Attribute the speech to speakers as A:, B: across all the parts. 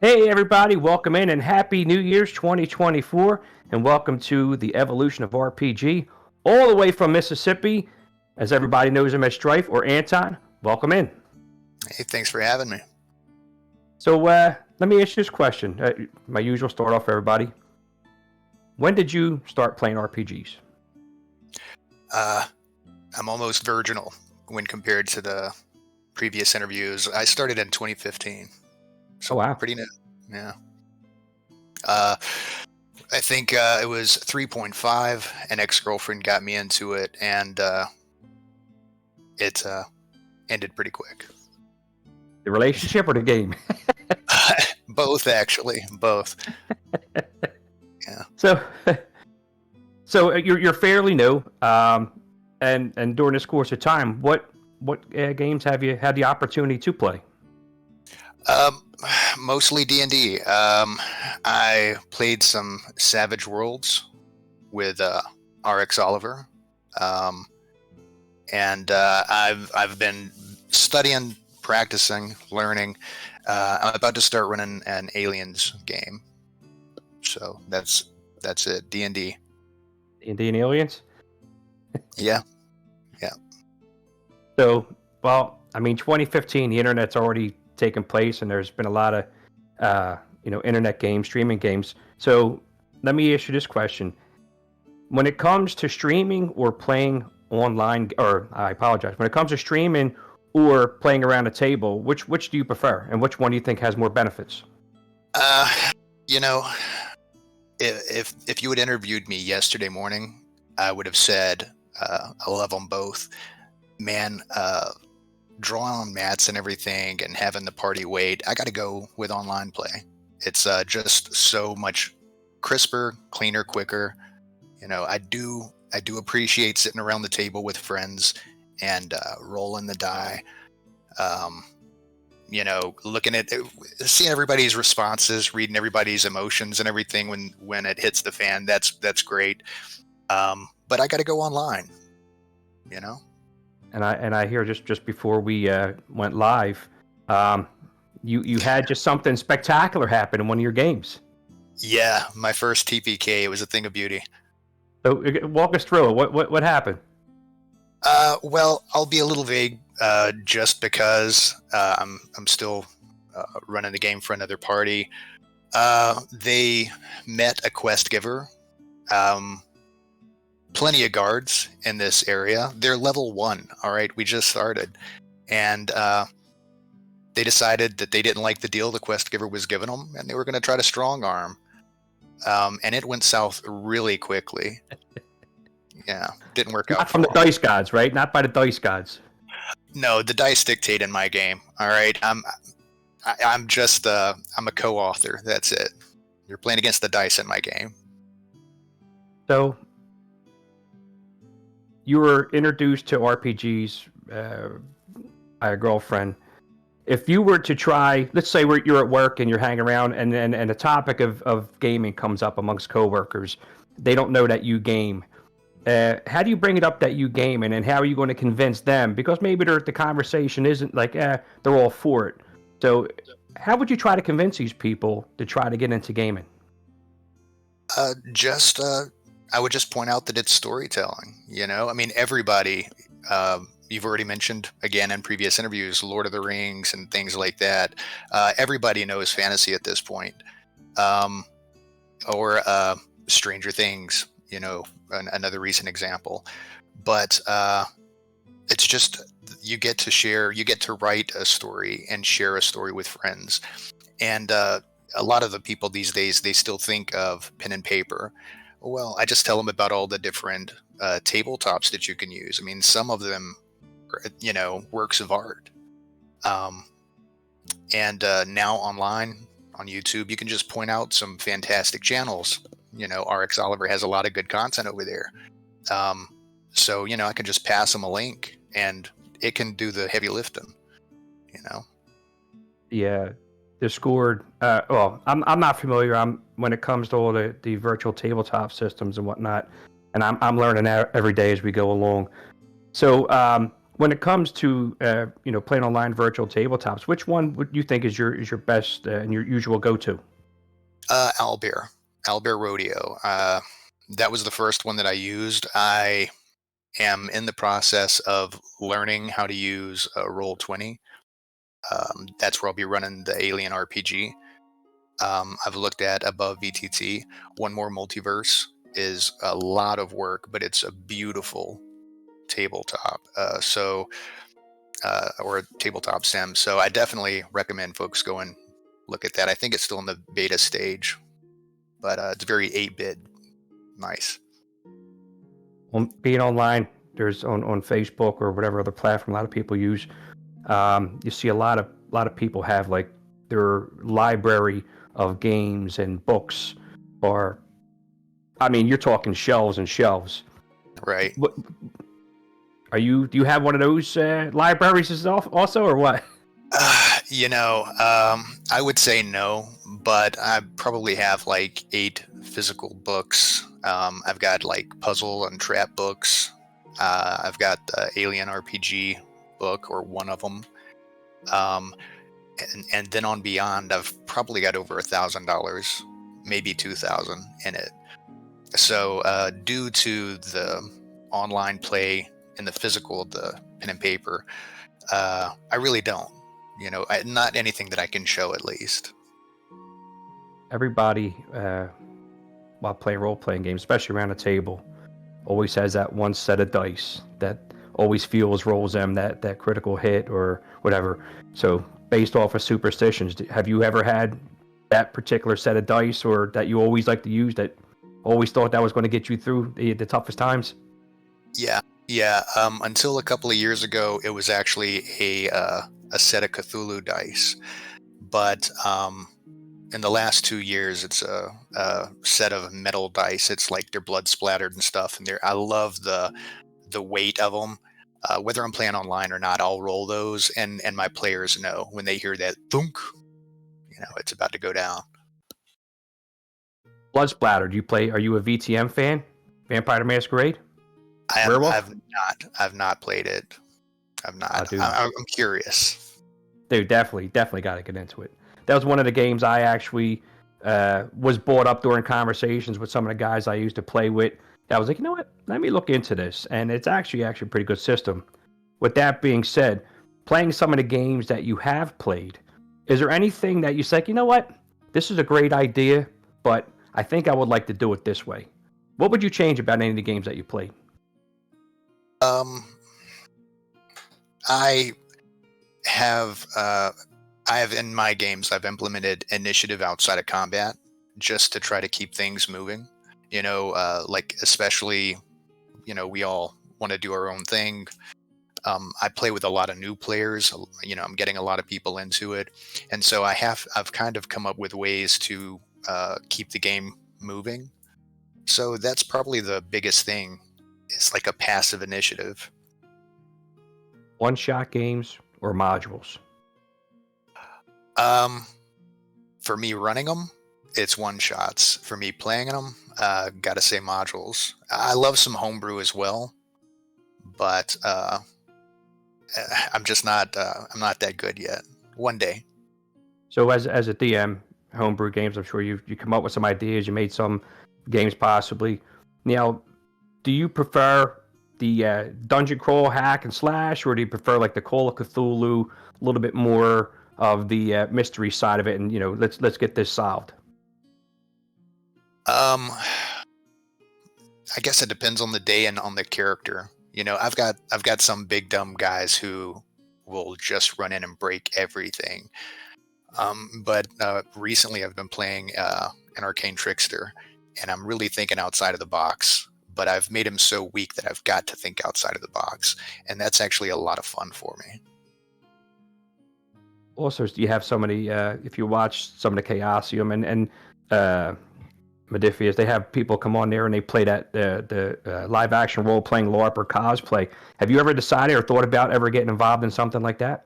A: Hey, everybody, welcome in and Happy New Year's 2024, and welcome to the evolution of RPG, all the way from Mississippi. As everybody knows him as Strife or Anton, welcome in.
B: Hey, thanks for having me.
A: So, let me ask you this question. My usual start off for everybody. When did you start playing RPGs?
B: I'm almost virginal when compared to the previous interviews. I started in 2015. So
A: Oh, wow.
B: pretty new. Yeah. I think it was 3.5. An ex-girlfriend got me into it, and it ended pretty quick.
A: The relationship or the game?
B: Both, actually. Both. Yeah.
A: So you're fairly new, and during this course of time, what games have you had the opportunity to play?
B: Mostly D&D. I played some Savage Worlds with RX Oliver, and I've been studying, practicing, learning. I'm about to start running an Aliens game, so that's it. D&D.
A: D&D and Aliens?
B: Yeah.
A: So, well, I mean, 2015, the internet's already taken place, and there's been a lot of, internet games, streaming games. So, let me ask you this question: when it comes to streaming or playing online, or I apologize, when it comes to streaming or playing around a table, which do you prefer, and which one do you think has more benefits?
B: You know, if you had interviewed me yesterday morning, I would have said I love them both. Man, drawing on mats and everything and having the party wait, I got to go with online play. It's just so much crisper, cleaner, quicker. I do appreciate sitting around the table with friends and rolling the die. Looking at seeing everybody's responses, reading everybody's emotions and everything when it hits the fan. That's great. But I got to go online.
A: And I hear just before we went live, you had just something spectacular happen in one of your games.
B: Yeah, my first TPK. It was a thing of beauty.
A: So walk us through it. What happened?
B: Well, I'll be a little vague, just because I'm still running the game for another party. They met a quest giver. Plenty of guards in this area. They're level 1. All right, we just started, and they decided that they didn't like the deal the quest giver was giving them, and they were going to try to strong arm. And it went south really quickly. Yeah, didn't work out.
A: Not from the dice gods, right? Not by the dice gods.
B: No, the dice dictate in my game. All right, I'm just I'm a co-author. That's it. You're playing against the dice in my game.
A: So you were introduced to RPGs by a girlfriend. If you were to try, let's say you're at work and you're hanging around, and the topic of gaming comes up amongst coworkers, they don't know that you game. How do you bring it up that you game, and how are you going to convince them? Because maybe the conversation isn't like, they're all for it. So how would you try to convince these people to try to get into gaming?
B: I would just point out that it's storytelling. I mean, everybody, you've already mentioned again in previous interviews, Lord of the Rings and things like that. Everybody knows fantasy at this point. Or Stranger Things, another recent example. But it's just, you get to write a story and share a story with friends. And a lot of the people these days, they still think of pen and paper. Well, I just tell them about all the different tabletops that you can use. I mean, some of them, works of art. And now online on YouTube, you can just point out some fantastic channels. RX Oliver has a lot of good content over there. So, I can just pass them a link and it can do the heavy lifting,
A: Yeah, Discord. Well, I'm not familiar. When it comes to all the virtual tabletop systems and whatnot, and I'm learning every day as we go along. So When it comes to playing online virtual tabletops, which one would you think is your best and your usual go-to?
B: Owlbear Rodeo. That was the first one that I used. I am in the process of learning how to use Roll20. That's where I'll be running the Alien RPG. I've looked at Above VTT. One More Multiverse is a lot of work, but it's a beautiful tabletop. Or a tabletop sim. So I definitely recommend folks go and look at that. I think it's still in the beta stage, but it's very 8-bit. Nice.
A: Being online, there's on Facebook or whatever other platform a lot of people use. You see a lot of people have like their library of games and books, or I mean, you're talking shelves and shelves.
B: Right.
A: What, do you have one of those libraries also, or what?
B: I would say no, but I probably have like 8 physical books. I've got like puzzle and trap books. I've got the Alien RPG book, or one of them. And then on beyond, I've probably got over $1,000, maybe 2,000 in it. So due to the online play and the physical of the pen and paper, I really don't. Not anything that I can show, at least.
A: Everybody, while playing role-playing games, especially around a table, always has that one set of dice that always rolls them that critical hit or whatever. So based off of superstitions, have you ever had that particular set of dice, or that you always like to use, that always thought that was going to get you through the toughest times?
B: Yeah. Until a couple of years ago, it was actually a set of Cthulhu dice. But in the last 2 years, it's a set of metal dice. It's like they're blood splattered and stuff, and I love the weight of them. Whether I'm playing online or not, I'll roll those, and my players know when they hear that thunk, it's about to go down.
A: Blood splattered. Are you a VTM fan? Vampire the Masquerade?
B: I've not played it. I've not.
A: Dude.
B: I'm curious.
A: Dude, definitely got to get into it. That was one of the games I actually was brought up during conversations with some of the guys I used to play with. I was like, you know what? Let me look into this, and it's actually a pretty good system. With that being said, playing some of the games that you have played, is there anything that you say, you know what? This is a great idea, but I think I would like to do it this way. What would you change about any of the games that you played?
B: I have in my games, I've implemented initiative outside of combat just to try to keep things moving. Like especially, we all want to do our own thing. I play with a lot of new players. I'm getting a lot of people into it, and so I've kind of come up with ways to keep the game moving. So that's probably the biggest thing. It's like a passive initiative.
A: One-shot games or modules?
B: For me running them, it's one-shots. For me playing them, gotta say modules. I love some homebrew as well, but I'm just not. I'm not that good yet. One day.
A: So as a DM, homebrew games, I'm sure you come up with some ideas. You made some games possibly. Now, do you prefer the dungeon crawl hack and slash, or do you prefer like the Call of Cthulhu, a little bit more of the mystery side of it, and let's get this solved?
B: I guess it depends on the day and on the character. I've got some big dumb guys who will just run in and break everything. But recently I've been playing an arcane trickster, and I'm really thinking outside of the box. But I've made him so weak that I've got to think outside of the box, and that's actually a lot of fun for me.
A: Also, you have so many. If you watch some of the Chaosium and Modifius, they have people come on there and they play that the live action role playing LARP or cosplay. Have you ever decided or thought about ever getting involved in something like that?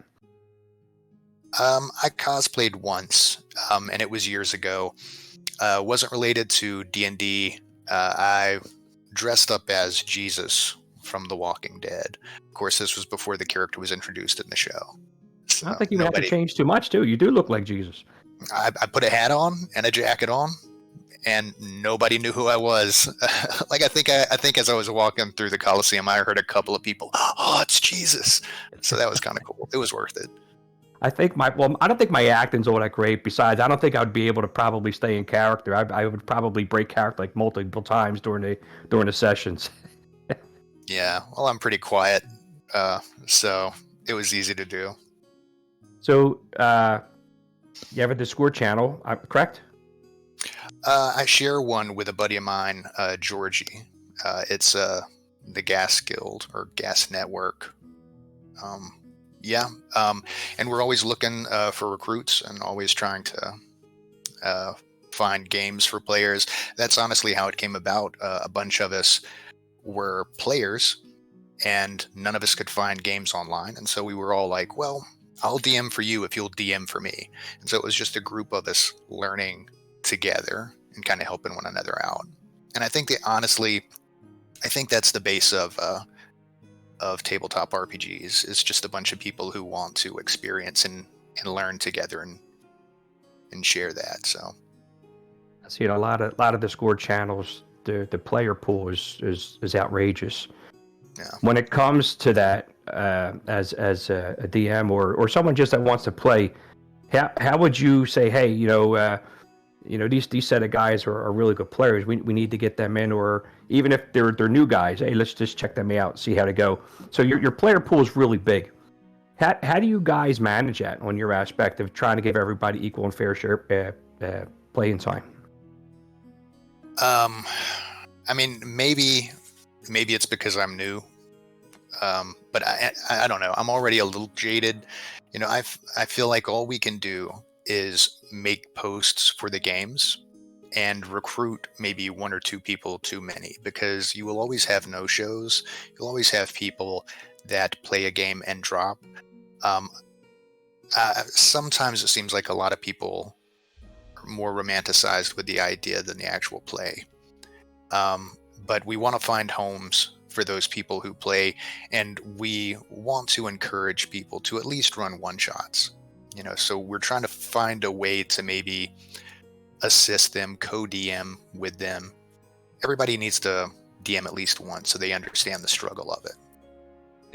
B: I cosplayed once, and it was years ago. Wasn't related to D&D. I dressed up as Jesus from The Walking Dead. Of course, this was before the character was introduced in the show. So
A: I don't think you would have to change too much, too. You do look like Jesus.
B: I put a hat on and a jacket on, and nobody knew who I was. Like I think as I was walking through the Coliseum, I heard a couple of people, "Oh, it's Jesus!" So that was kind of cool. It was worth it.
A: I don't think my acting's all that great. Besides, I don't think I would be able to probably stay in character. I would probably break character like multiple times during the sessions.
B: Yeah, well, I'm pretty quiet, so it was easy to do.
A: So, you have a Discord channel, correct?
B: I share one with a buddy of mine, Georgie. It's the Gas Guild or Gas Network. And we're always looking for recruits and always trying to find games for players. That's honestly how it came about. A bunch of us were players, and none of us could find games online. And so we were all like, well, I'll DM for you if you'll DM for me. And so it was just a group of us learning together and kind of helping one another out. And I think that's the base of tabletop RPGs, is just a bunch of people who want to experience and learn together and share that. So
A: I see a lot of Discord channels. The player pool is outrageous.
B: Yeah. When
A: it comes to that, as a DM or someone just that wants to play, how would you say, hey, these set of guys are really good players. We need to get them in, or even if they're new guys, hey, let's just check them out, see how to go. So your player pool is really big. How do you guys manage that on your aspect of trying to give everybody equal and fair share playing time?
B: I mean, maybe it's because I'm new, but I don't know. I'm already a little jaded. I feel like all we can do is make posts for the games and recruit maybe one or two people too many, because you will always have no-shows. You'll always have people that play a game and drop. Sometimes it seems like a lot of people are more romanticized with the idea than the actual play. But we want to find homes for those people who play, and we want to encourage people to at least run one-shots. So we're trying to find a way to maybe assist them, co-DM with them. Everybody needs to DM at least once so they understand the struggle of it.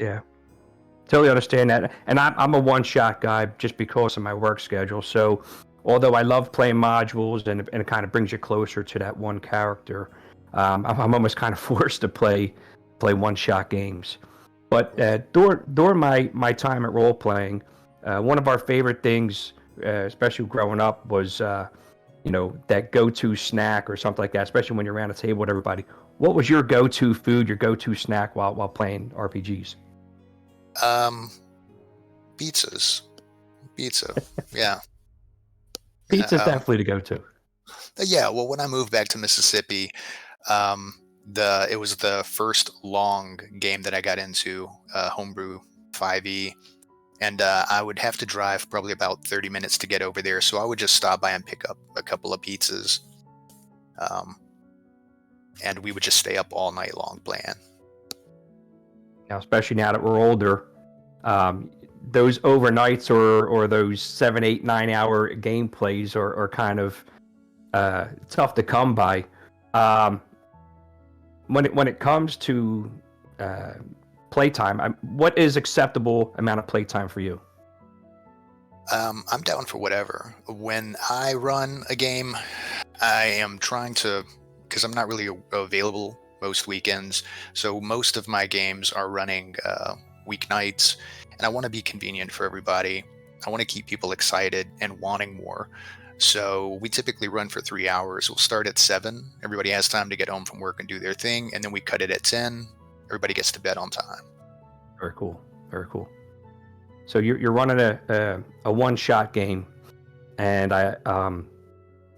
A: Yeah, totally understand that. And I'm a one-shot guy just because of my work schedule. So although I love playing modules and it kind of brings you closer to that one character, I'm almost kind of forced to play one-shot games. But during my time at role-playing, one of our favorite things, especially growing up, was that go-to snack or something like that, especially when you're around a table with everybody. What was your go-to food, your go-to snack while playing RPGs?
B: Pizza. Yeah.
A: Pizza's definitely the go-to.
B: Yeah, well, when I moved back to Mississippi, it was the first long game that I got into, Homebrew 5e. And I would have to drive probably about 30 minutes to get over there. So I would just stop by and pick up a couple of pizzas. And we would just stay up all night long playing.
A: Now, especially now that we're older, those overnights or those 7, 8, 9 hour gameplays are kind of tough to come by. When it comes to playtime, what is acceptable amount of playtime for you?
B: I'm down for whatever. When I run a game, I am trying to, because I'm not really available most weekends, so most of my games are running weeknights, and I want to be convenient for everybody. I want to keep people excited and wanting more. So we typically run for 3 hours. We'll start at 7. Everybody has time to get home from work and do their thing, and then we cut it at 10. Everybody gets to bed on time.
A: Very cool. Very cool. So you're running a one-shot game, and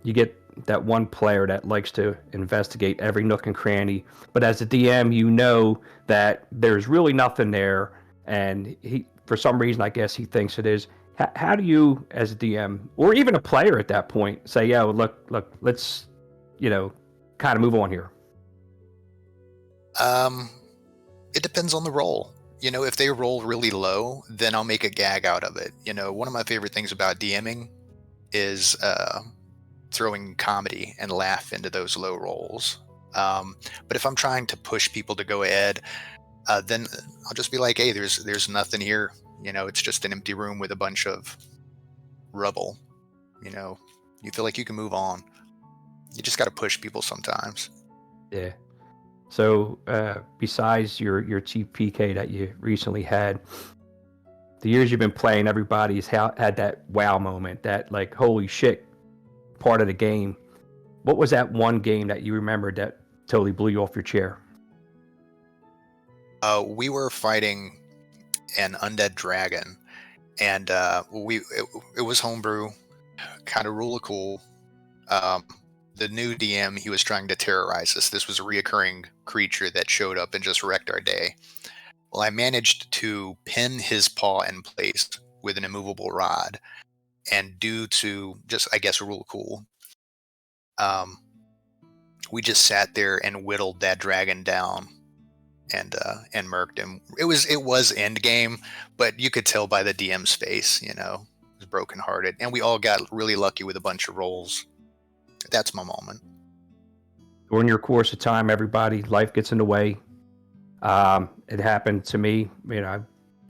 A: you get that one player that likes to investigate every nook and cranny. But as a DM, you know that there's really nothing there, and he, for some reason, I guess he thinks it is. How do you, as a DM, or even a player at that point, say, "Yo, look, let's, kind of move on here"?
B: It depends on the role. If they roll really low, then I'll make a gag out of it. One of my favorite things about DMing is throwing comedy and laugh into those low rolls. But if I'm trying to push people to go ahead, then I'll just be like, hey, there's nothing here. It's just an empty room with a bunch of rubble. You feel like you can move on. You just got to push people sometimes.
A: Yeah. So besides your chief PK that you recently had, the years you've been playing, everybody's had that wow moment, that like holy shit part of the game. What was that one game that you remembered that totally blew you off your chair?
B: We were fighting an undead dragon, and it was homebrew, kind of rule of cool. The new DM, he was trying to terrorize us. This was a reoccurring creature that showed up and just wrecked our day. Well, I managed to pin his paw in place with an immovable rod, and due to just, I guess, a rule of cool, we just sat there and whittled that dragon down and murked him. It was end game, but you could tell by the DM's face, he was brokenhearted, and we all got really lucky with a bunch of rolls. That's my moment.
A: During your course of time, everybody, life gets in the way. It happened to me,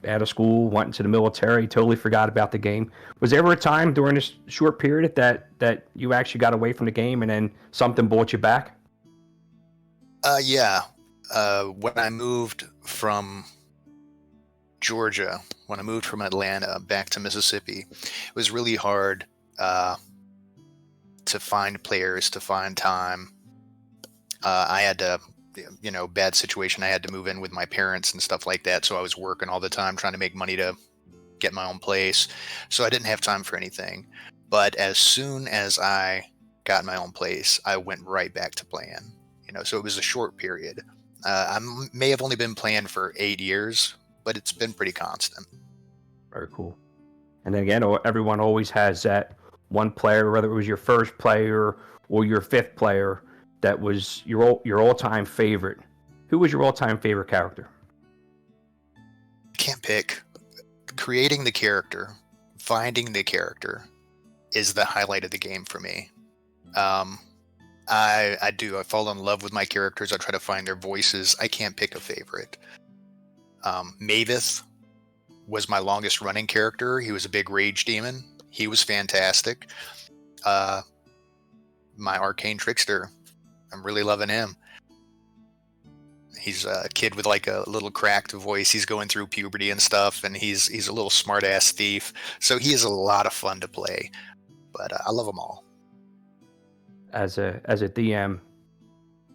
A: out of school, went into the military, totally forgot about the game. Was there ever a time during this short period that you actually got away from the game and then something brought you back?
B: Yeah. When I moved from Georgia, when I moved from Atlanta back to Mississippi, it was really hard to find players, to find time. I had to, bad situation. I had to move in with my parents and stuff like that. So I was working all the time trying to make money to get my own place. So I didn't have time for anything. But as soon as I got my own place, I went right back to playing. So it was a short period. I may have only been playing for 8 years, but it's been pretty constant.
A: Very cool. And then again, everyone always has that one player, whether it was your first player or your fifth player, that was your all-time favorite. Who was your all-time favorite character?
B: I can't pick. Creating the character, finding the character is the highlight of the game for me. I do. I fall in love with my characters. I try to find their voices. I can't pick a favorite. Mavith was my longest running character. He was a big rage demon. He was fantastic. My arcane trickster, I'm really loving him. He's a kid with like a little cracked voice. He's going through puberty and stuff, and he's a little smart ass thief. So he is a lot of fun to play. But I love them all.
A: As a DM,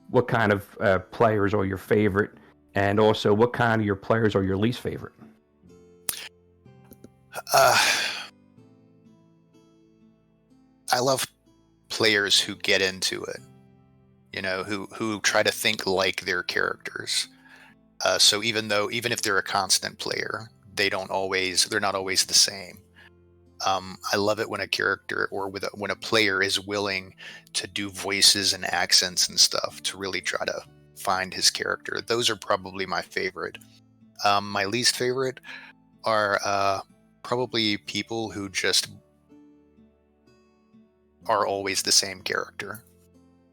A: what kind of players are your favorite, and also what kind of your players are your least favorite?
B: I love players who get into it, who try to think like their characters. So even if they're a constant player, they're not always the same. I love it when a character or when a player is willing to do voices and accents and stuff to really try to find his character. Those are probably my favorite. My least favorite are probably people who just are always the same character.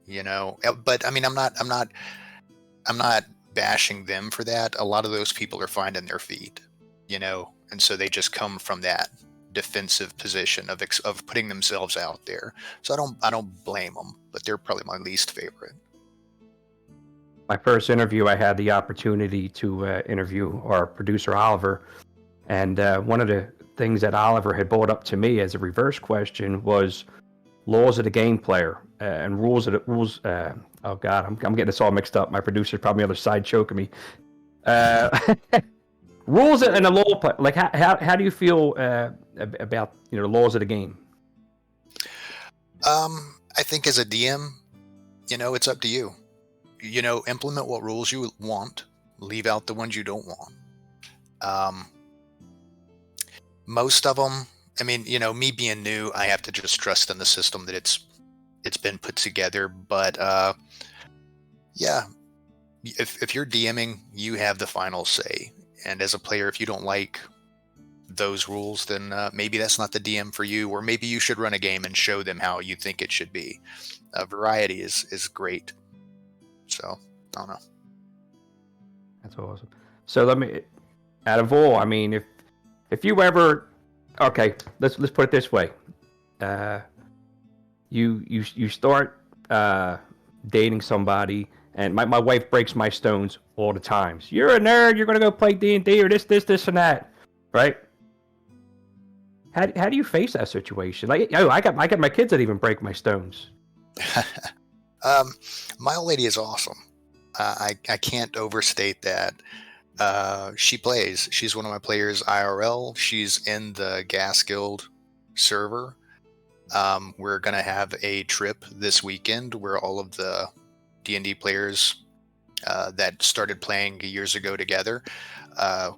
B: But I mean, I'm not bashing them for that. A lot of those people are finding their feet, and so they just come from that defensive position of putting themselves out there. So I don't blame them, but they're probably my least favorite.
A: My first interview, I had the opportunity to interview our producer Oliver, and one of the things that Oliver had brought up to me as a reverse question was laws of the game player and rules. Oh God, I'm getting this all mixed up. My producer's probably on the other side choking me. Rules and the law play. Like how do you feel about the laws of the game?
B: I think as a DM, it's up to you. Implement what rules you want. Leave out the ones you don't want. Most of them. I mean, me being new, I have to just trust in the system that it's been put together. But yeah, if you're DMing, you have the final say. And as a player, if you don't like those rules, then maybe that's not the DM for you, or maybe you should run a game and show them how you think it should be. Variety is great. So I don't know.
A: That's awesome. So out of all, I mean, if you ever, okay, let's put it this way, you start dating somebody, and my wife breaks my stones all the times. You're a nerd. You're gonna go play D&D or this and that, right? How do you face that situation? Like, I got my kids that even break my stones.
B: My old lady is awesome. I can't overstate that. She plays. She's one of my players IRL. She's in the Gas Guild server. We're going to have a trip this weekend where all of the D&D players that started playing years ago together,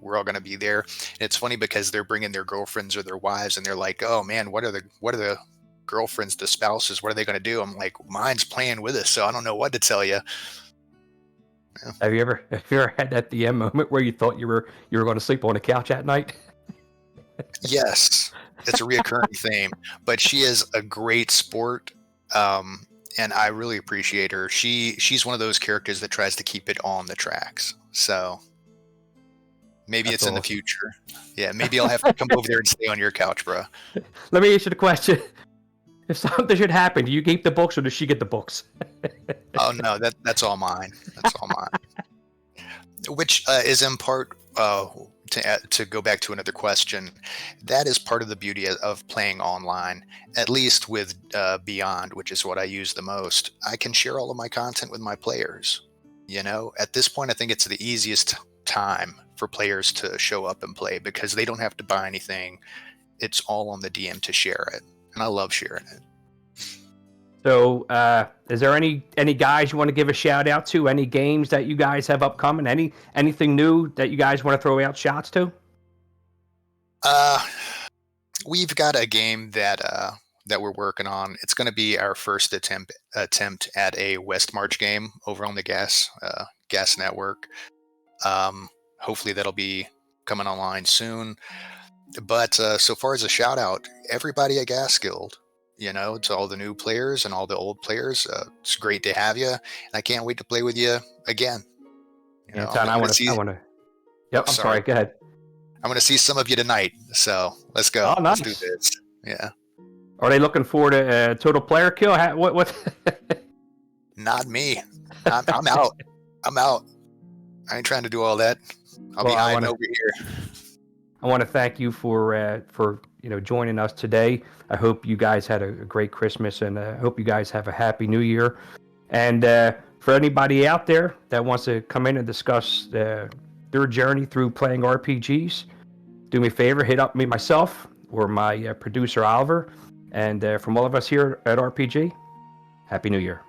B: we're all going to be there. And it's funny because they're bringing their girlfriends or their wives, and they're like, "Oh man, what are the girlfriends, the spouses? What are they going to do?" I'm like, "Mine's playing with us, so I don't know what to tell you." Yeah.
A: Have you ever had that DM moment where you thought you were going to sleep on the couch at night?
B: Yes, it's a reoccurring theme, but she is a great sport, and I really appreciate her. She's one of those characters that tries to keep it on the tracks. So maybe
A: That's
B: it's in the
A: awesome.
B: future. Yeah, maybe I'll have to come over there and stay on your couch, bro.
A: Let me ask you the question: if something should happen, do you keep the books or does she get the books?
B: Oh no, that's all mine. That's all mine. Which is in part to go back to another question. That is part of the beauty of playing online, at least with Beyond, which is what I use the most. I can share all of my content with my players. You know, at this point, I think it's the easiest time for players to show up and play because they don't have to buy anything. It's all on the DM to share it, and I love sharing it.
A: So, is there any guys you want to give a shout out to? Any games that you guys have upcoming? Anything new that you guys want to throw out shots to?
B: We've got a game that we're working on. It's going to be our first attempt at a West March game over on the Gas Network. Hopefully that'll be coming online soon. But so far as a shout out, everybody at Gas Guild. You know, to all the new players and all the old players, it's great to have you, and I can't wait to play with you again. You know,
A: Anton, I want to. Yep, I'm sorry. Go ahead.
B: I'm going to see some of you tonight, so let's go.
A: Oh, nice.
B: Let's do this. Yeah.
A: Are they looking forward to total player kill? What?
B: Not me. I'm out. I'm out. I ain't trying to do all that. I'll be hiding over here.
A: I want to thank you for joining us today. I hope you guys had a great Christmas, and I hope you guys have a happy New Year. And for anybody out there that wants to come in and discuss their journey through playing RPGs, do me a favor, hit up me myself or my producer Oliver. And from all of us here at RPG, Happy New Year.